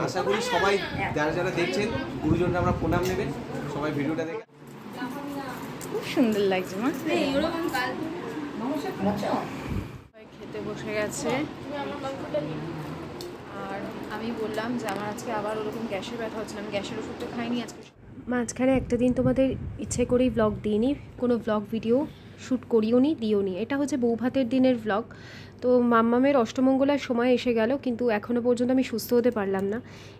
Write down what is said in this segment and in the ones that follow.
আশা করি সবাই যারা যারা দেখছেন গুরুজনরা আমরা প্রণাম নেবেন, সবাই ভিডিওটা দেখে। খুব সুন্দর লাগছে মা। খেতে বসে গেছে আর আমি বললাম যে আমার আজকে আবার ওরকম গ্যাসের ব্যথা হচ্ছিল, আমি গ্যাসের ওষুধটা খাইনি আজকে। মাঝখানে একটা দিন তোমাদের ইচ্ছে করেই ব্লগ দিইনি, কোনো ব্লগ ভিডিও শ্যুট করিও নি দিও নি। এটা হচ্ছে বৌভাতের দিনের ব্লগ। তো মাম্মামের অষ্টমঙ্গলার সময় এসে গেল, কিন্তু এখনও পর্যন্ত আমি সুস্থ হতে পারলাম না।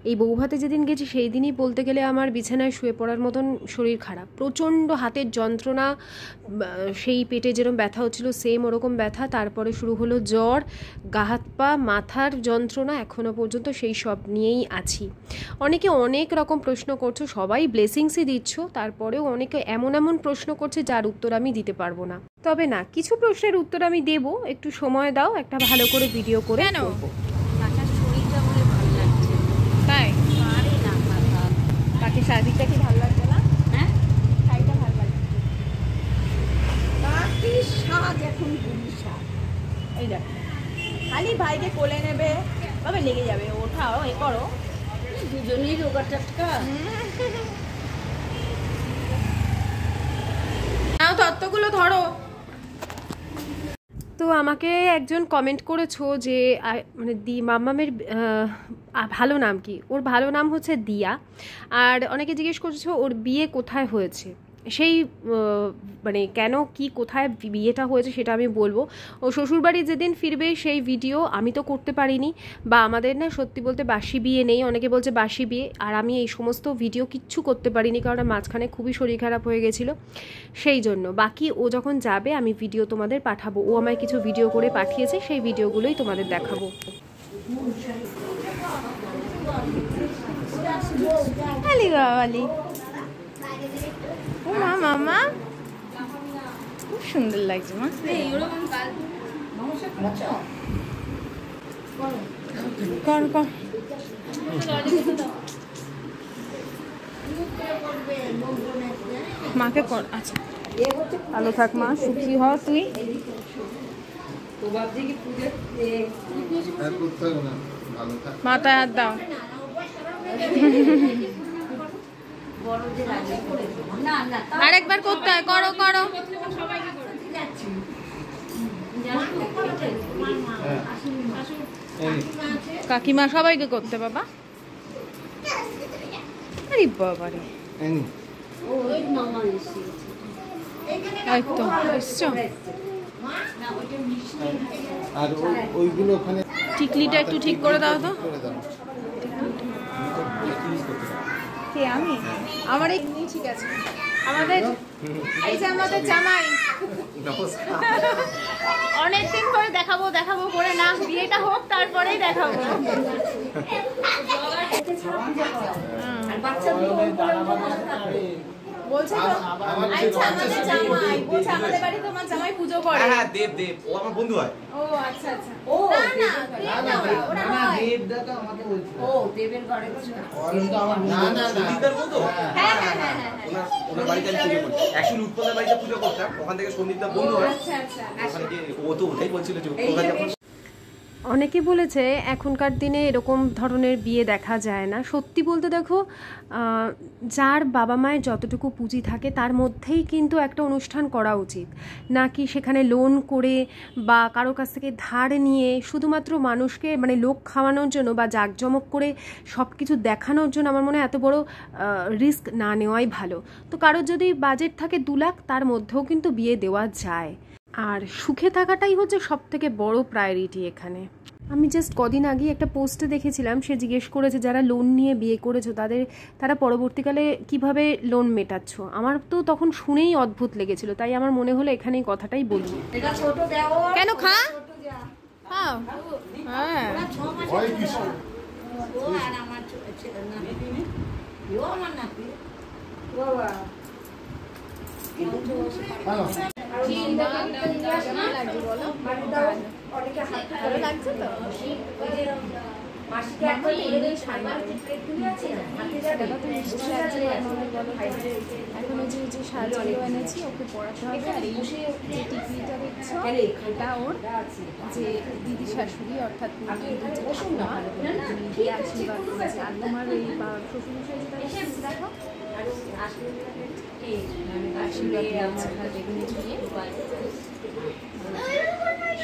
এই বৌভাতে যেদিন গেছি সেই দিনই বলতে গেলে আমার বিছানায় শুয়ে পড়ার মতন শরীর খারাপ, প্রচণ্ড হাতের যন্ত্রণা, সেই পেটে যেরকম ব্যথা হচ্ছিলো সেম ওরকম ব্যথা, তারপরে শুরু হলো জ্বর, গা হাত পা মাথার যন্ত্রণা, এখনও পর্যন্ত সেই সব নিয়েই আছি। অনেকে অনেক রকম প্রশ্ন করছো, সবাই ব্লেসিংসই দিচ্ছ, তারপরেও অনেকে এমন এমন প্রশ্ন করছে যার উত্তর আমি দিতে পারবো না। তবে না, কিছু প্রশ্নের উত্তর আমি দেবো, একটু সময় দাও, একটা ভালো করে ভিডিও করে করবো। তাই বাকি শাড়িটা কি ভালো লাগছে না? হ্যাঁ, শাড়িটা ভালো লাগছে। এই দেখ, খালি ভাইকে কোলে নেবে, তবে লেগে যাবে, ওঠাও এ করো, দুজনেই রোগা টাটকা। নাও তত্ত্বগুলো ধরো। তো আমাকে একজন কমেন্ট করেছো যে মানে মাম্মামের ভালো নাম কি? ওর ভালো নাম হচ্ছে দিয়া। আর অনেকে জিজ্ঞেস করছো ওর বিয়ে কোথায় হয়েছে, সেই মানে কেন কি কোথায় বিয়েটা হয়েছে সেটা আমি বলবো। ও শ্বশুরবাড়ি যেদিন ফিরবে সেই ভিডিও আমি তো করতে পারিনি, বা আমাদের না সত্যি বলতে বাসি বিয়ে নেই, অনেকে বলছে বাসি বিয়ে, আর আমি এই সমস্ত ভিডিও কিচ্ছু করতে পারিনি কারণ মাঝখানে খুবই শরীর খারাপ হয়ে গেছিলো, সেই জন্য। বাকি ও যখন যাবে আমি ভিডিও তোমাদের পাঠাবো, ও আমায় কিছু ভিডিও করে পাঠিয়েছে, সেই ভিডিওগুলোই তোমাদের দেখাবো। আলি বাবালি, ও মা, মামা খুব সুন্দর লাগছে মা। কর কর, মাকে কর। আচ্ছা, ভালো থাক মা, সুখী হ তুই। মাথায় হাত দাও। আরেকবার করতে হয়, করো করো। কাকিমা সবাইকে করতে বাবা। আরে বাবা রে, তো এসছো। আর ওইগুলো ওখানে টিকলিটা একটু ঠিক করে দাও তো। কে আমি? আমার এই ঠিক আছে। আমাদের এই যে আমাদের জামাই, অনেকদিন পরে দেখাবো দেখাবো করে না, বিয়েটা হোক তারপরেই দেখাবো। বলছে তো আচ্ছা আমাদের জামাই, বলছে আমাদের বাড়ি তোমার জামাই পূজা করে। হ্যাঁ, দেব দেব, ও আমার বন্ধু হয়। ও আচ্ছা আচ্ছা, ও না না ওরা দেব দাদা আমাকে বলছে। ও দেবের ঘরে কিন্তু আমার না না সন্দীপদার বন্ধু। হ্যাঁ হ্যাঁ হ্যাঁ হ্যাঁ, ওনার বাড়িতে আমি পুজো করি, অ্যাকচুয়ালি উৎপলের বাড়িতে পুজো করতাম, ওখান থেকে সন্দীপদার বন্ধু হয়। আচ্ছা আচ্ছা, ওখানে গিয়ে ও তো ওটাই বলছিল যে ওখানে যখন অনেকে বলেছে এখনকার দিনে এরকম ধরনের বিয়ে দেখা যায় না। সত্যি বলতে দেখো, যার বাবা মায়ের যতটুকু পুঁজি থাকে তার মধ্যেই কিন্তু একটা অনুষ্ঠান করা উচিত, নাকি সেখানে লোন করে বা কারো কাছ থেকে ধার নিয়ে শুধুমাত্র মানুষকে মানে লোক খাওয়ানোর জন্য বা জাঁকজমক করে সব কিছু দেখানোর জন্য। আমার মনে হয় এত বড় রিস্ক না নেওয়াই ভালো। তো কারোর যদি বাজেট থাকে 2 লাখ, তার মধ্যেও কিন্তু বিয়ে দেওয়া যায়। আর সুখে থাকাটাই হচ্ছে সবথেকে বড় প্রায়োরিটি এখানে। আমি জাস্ট কদিন আগে একটা পোস্টে দেখেছিলাম, সে জিজ্ঞেস করেছে যারা লোন নিয়ে বিয়ে করেছো তারা পরবর্তীকালে কিভাবে লোন মেটাচ্ছ। আমার তো তখন শুনেই অদ্ভুত লেগেছিল, তাই আমার মনে হলো এখানে এই কথাটাই বলি। কেন খা খাও। হ্যাঁ মামা তো এমনি শাড়ি দেখো তো মিষ্টি লাগছে মামাকে বলো। এখন ওই যে শাড়িগুলো এনেছি ওকে পরাতে হবে। আর এই যে টিকলিটা দেখছো এটা ওর যে দিদি শাশুড়ি অর্থাৎ দিয়ে আশীর্বাদ করেছে। আর তোমার এই শ্বশুরমশাই যেটা দেখো আশীর্বাদ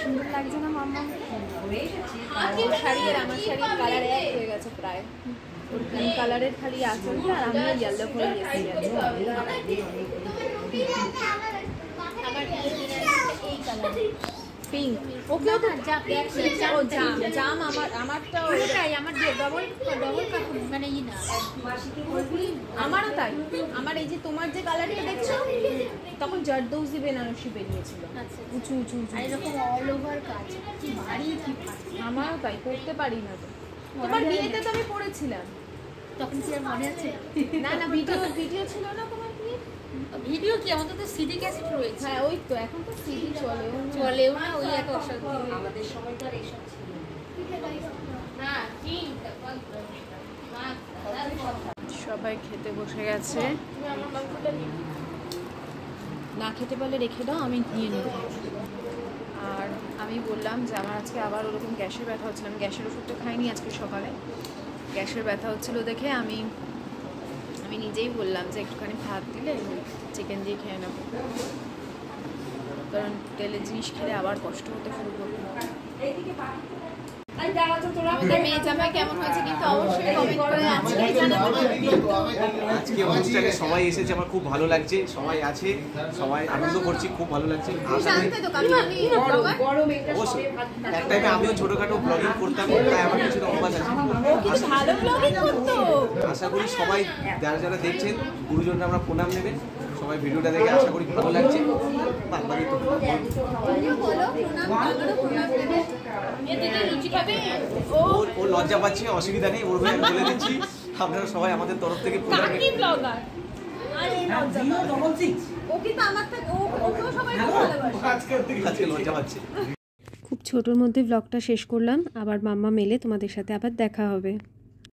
সুন্দর লাগছে না মাম্মা? ওর শাড়ি আর আমার শাড়ির কালার এক হয়ে গেছে প্রায়। ওর পিঙ্ক কালারের খালি আঁচলটা আর আমি ইয়েলো করে গেছি পিঙ্ক। ওকেও তো জাম আমারটা ওটাই আমার ডবল মানে ই না আমারও তাই। আমার এই যে তোমার যে কালারটা দেখছো তখন জারদৌজি বেনারসি বেরিয়েছিল উঁচু উঁচু এরকম অল ওভার কাজ কি ভারী কি। আমারও তাই পড়তে পারি না তো। তোমার বিয়েতে তো আমি পড়েছিলাম তখন কি আর মনে আছে? না না ভিডিও ছিল না তোমার বিয়ে? ভিডিও কি আমাদের তো সিডি ক্যাসেট রয়েছে। হ্যাঁ ওই তো এখন তো সিডি চলেও না ওই এত অসাধ্য। আমাদের সময় তো আর এসব ছিল না। সবাই খেতে বসে গেছে। না খেতে পারলে রেখে দাও আমি নিয়ে নেব। আর আমি বললাম যে আমার আজকে আবার ওরকম গ্যাসের ব্যথা হচ্ছিল। আমি গ্যাসের ওষুধটা খাইনি আজকে সকালে। গ্যাসের ব্যথা হচ্ছিল দেখে আমি নিজেই বললাম যে একটুখানি ভাত দিলে চিকেন দিয়ে খেয়ে নেবো, কারণ তেলের জিনিস খেলে আবার কষ্ট হতে শুরু করবে। মেয়ে জামাই কেমন হয়েছে কিন্তু অবশ্যই কমেন্ট করে আজকে অনুষ্ঠানে সবাই এসেছে, আমার খুব ভালো লাগছে। সবাই আছে, সবাই আনন্দ করছি, খুব ভালো লাগছে। অবশ্যই এক টাইমে আমিও ছোটখাটো ব্লগিং করতাম, তাই আমার কিছু অভ্যাস আছে। আশা করি সবাই যারা যারা দেখছেন গুরুজনরা আমরা প্রণাম নেবেন। সবাই ভিডিওটা দেখে আশা করি ভালো লাগছে। ও লজ্জা পাচ্ছে, অসুবিধা নেই, ওর ভাই বলে দিচ্ছি। আপনারা সবাই আমাদের তরফ থেকে লজ্জা পাচ্ছে। খুব ছোটোর মধ্যে ব্লগটা শেষ করলাম। আবার মাম্মা মেলে তোমাদের সাথে আবার দেখা হবে।